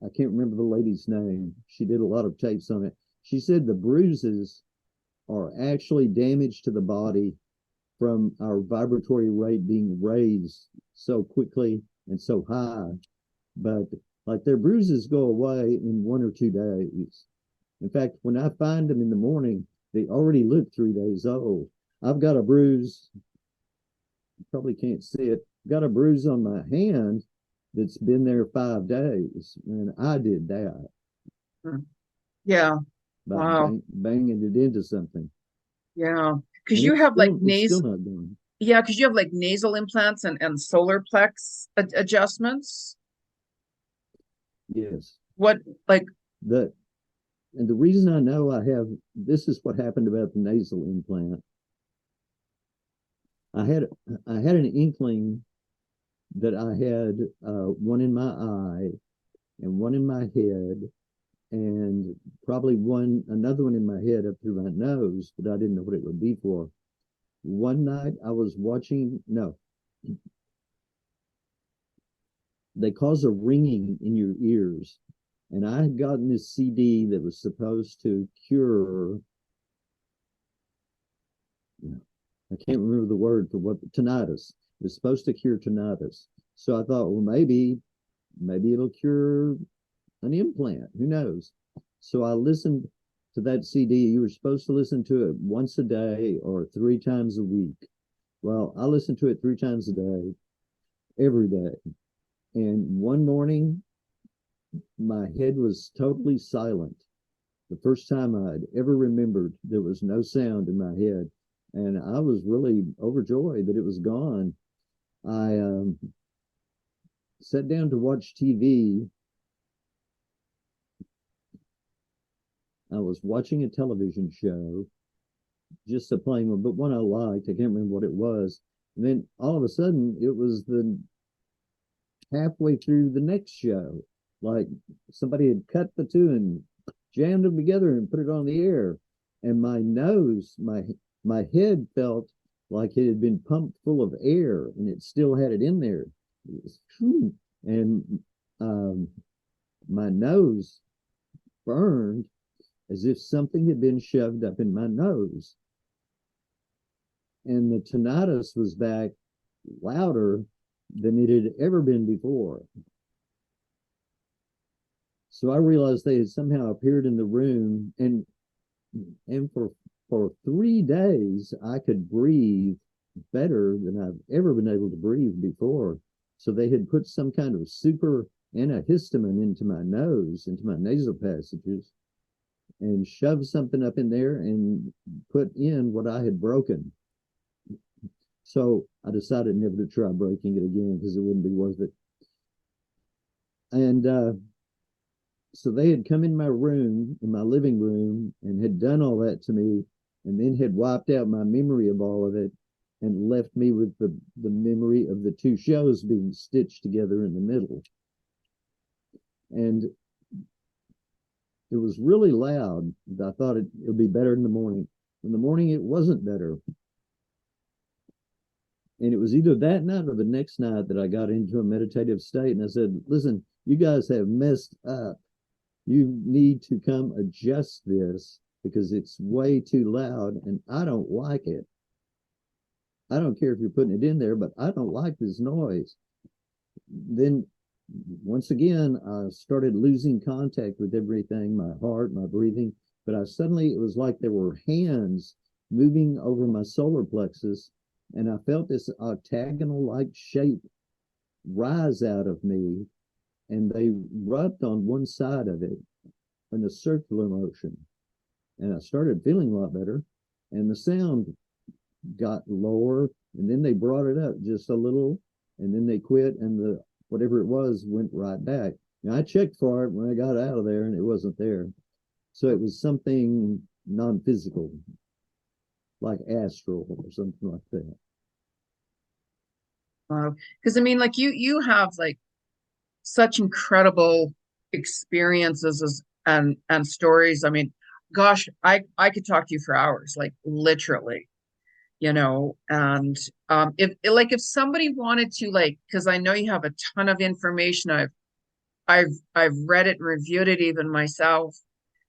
I can't remember the lady's name. She did a lot of tapes on it. She said the bruises are actually damage to the body from our vibratory rate being raised so quickly and so high. But like their bruises go away in 1 or 2 days. In fact, when I find them in the morning, they already look 3 days old. I've got a bruise, you probably can't see it, got a bruise on my hand that's been there 5 days. And I did that. Yeah. By Wow. banging it into something. Yeah. Because And you have like it's still not going. yeah, because you have like nasal implants and solar plex adjustments. Yes. What like The and the reason I know I have this is what happened about the nasal implant. I had I had an inkling that I had one in my eye and one in my head and probably another one in my head up through my nose, but I didn't know what it would be for. One night I was watching, no, they cause a ringing in your ears. And I had gotten this CD that was supposed to cure, I can't remember the word for what, tinnitus. It was supposed to cure tinnitus. So I thought, well, maybe it'll cure an implant. Who knows? So I listened to that CD. You were supposed to listen to it once a day or 3 times a week. Well, I listened to it 3 times a day, every day. And one morning, my head was totally silent. The first time I'd ever remembered there was no sound in my head. And I was really overjoyed that it was gone. I sat down to watch TV. I was watching a television show, just a plain one, but one I liked. I can't remember what it was. And then all of a sudden, it was the halfway through the next show. Like somebody had cut the two and jammed them together and put it on the air. And my nose, my head felt like it had been pumped full of air and it still had it in there. It was, and my nose burned as if something had been shoved up in my nose. And the tinnitus was back louder than it had ever been before. So I realized they had somehow appeared in the room, and for 3 days I could breathe better than I've ever been able to breathe before. So they had put some kind of super antihistamine into my nose, into my nasal passages, and shoved something up in there and put in what I had broken. So I decided never to try breaking it again because it wouldn't be worth it. And so they had come in my room, in my living room, and had done all that to me, and then had wiped out my memory of all of it and left me with the memory of the 2 shows being stitched together in the middle. And it was really loud. I thought it would be better in the morning. In the morning, it wasn't better. And it was either that night or the next night that I got into a meditative state. And I said, listen, you guys have messed up. You need to come adjust this because it's way too loud and I don't like it. I don't care if you're putting it in there, but I don't like this noise. Then once again, I started losing contact with everything, my heart, my breathing. But I suddenly, it was like there were hands moving over my solar plexus, and I felt this octagonal like shape rise out of me, and they rubbed on one side of it in a circular motion. And I started feeling a lot better, and the sound got lower, and then they brought it up just a little, and then they quit, and the whatever it was went right back. Now I checked for it when I got out of there, and it wasn't there. So it was something non-physical, like astral or something like that. Wow. Because I mean, like you have like such incredible experiences and stories. I mean, gosh, I could talk to you for hours, like literally, you know. And if somebody wanted to, like, because I know you have a ton of information. I've read it and reviewed it even myself.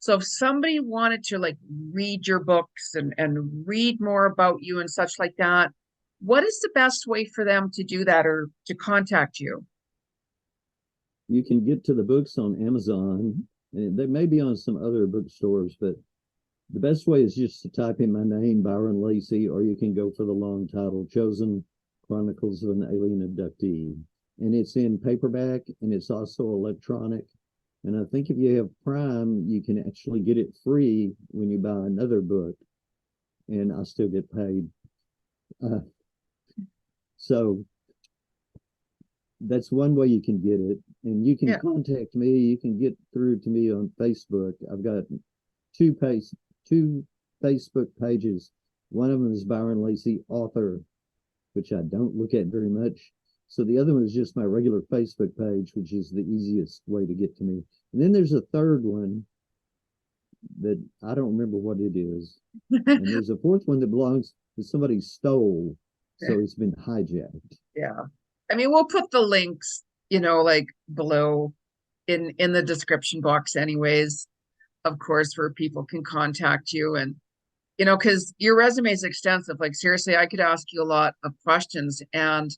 So if somebody wanted to like read your books and read more about you and such like that, what is the best way for them to do that or to contact you? You can get to the books on Amazon, and they may be on some other bookstores, but the best way is just to type in my name, Byron Lacy, or you can go for the long title, Chosen Chronicles of an Alien Abductee. And it's in paperback and it's also electronic. And I think if you have Prime, you can actually get it free when you buy another book. And I still get paid. Uh, so that's one way you can get it. And you can Yeah. contact me. You can get through to me on Facebook. I've got two Facebook pages. One of them is Byron Lacy, author, which I don't look at very much. So the other one is just my regular Facebook page, which is the easiest way to get to me. And then there's a third one that I don't remember what it is. And there's a fourth one that belongs to somebody stole. So it's been hijacked. Yeah. I mean, we'll put the links, like below in the description box anyways, of course, where people can contact you. And because your resume is extensive. Like seriously, I could ask you a lot of questions. And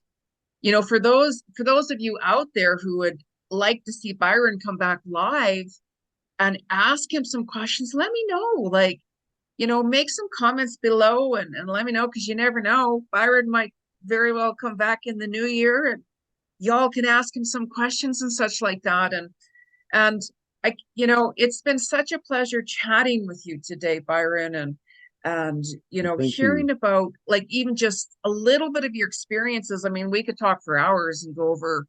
for those of you out there who would like to see Byron come back live and ask him some questions, let me know. Like, make some comments below and let me know, because you never know. Byron might very well come back in the new year and y'all can ask him some questions and such like that. And it's been such a pleasure chatting with you today, Byron, and Thank hearing you. about like even just a little bit of your experiences. I mean, we could talk for hours and go over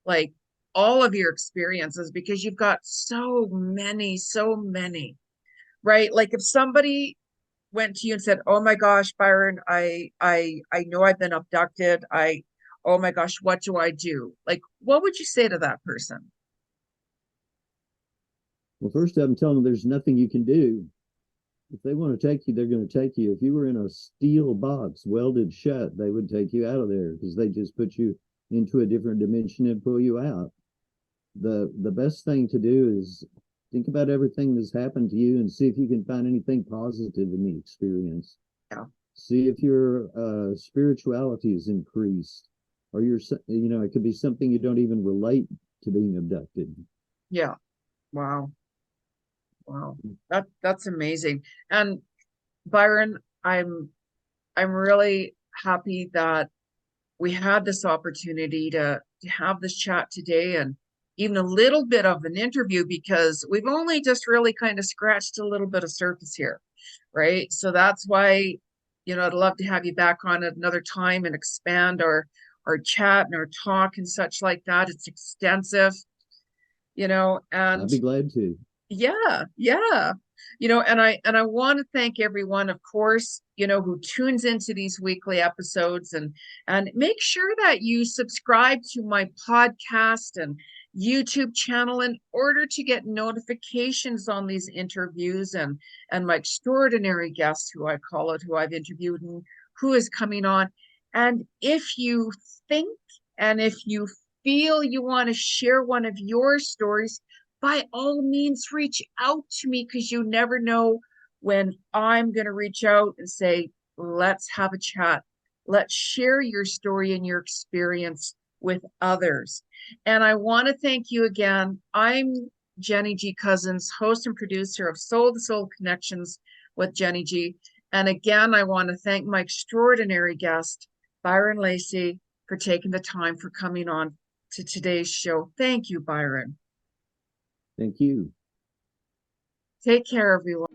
like all of your experiences, because you've got so many, right? Like if somebody went to you and said, "Oh my gosh, Byron, I know I've been abducted. Oh my gosh, what do I do?" Like, what would you say to that person? Well, first I'm telling them there's nothing you can do. If they want to take you, they're going to take you. If you were in a steel box welded shut, they would take you out of there because they just put you into a different dimension and pull you out. The best thing to do is think about everything that's happened to you and see if you can find anything positive in the experience. Yeah. See if your spirituality is increased, or it could be something you don't even relate to being abducted. Yeah. Wow. Wow. That's amazing. And Byron, I'm really happy that we had this opportunity to have this chat today, and even a little bit of an interview, because we've only just really kind of scratched a little bit of surface here, right? So that's why, I'd love to have you back on at another time and expand our chat and our talk and such like that. It's extensive, I'd and be glad to. yeah, yeah. And I want to thank everyone, of course, who tunes into these weekly episodes, and make sure that you subscribe to my podcast and YouTube channel in order to get notifications on these interviews and my extraordinary guests, who I call it, who I've interviewed and who is coming on. And if you think and if you feel you want to share one of your stories, by all means, reach out to me, because you never know when I'm going to reach out and say, let's have a chat. Let's share your story and your experience with others. And I want to thank you again. I'm Jeni G. Cousins, host and producer of Soul to Soul Connections with Jeni G. And again, I want to thank my extraordinary guest, Byron Lacy, for taking the time for coming on to today's show. Thank you, Byron. Thank you. Take care, everyone.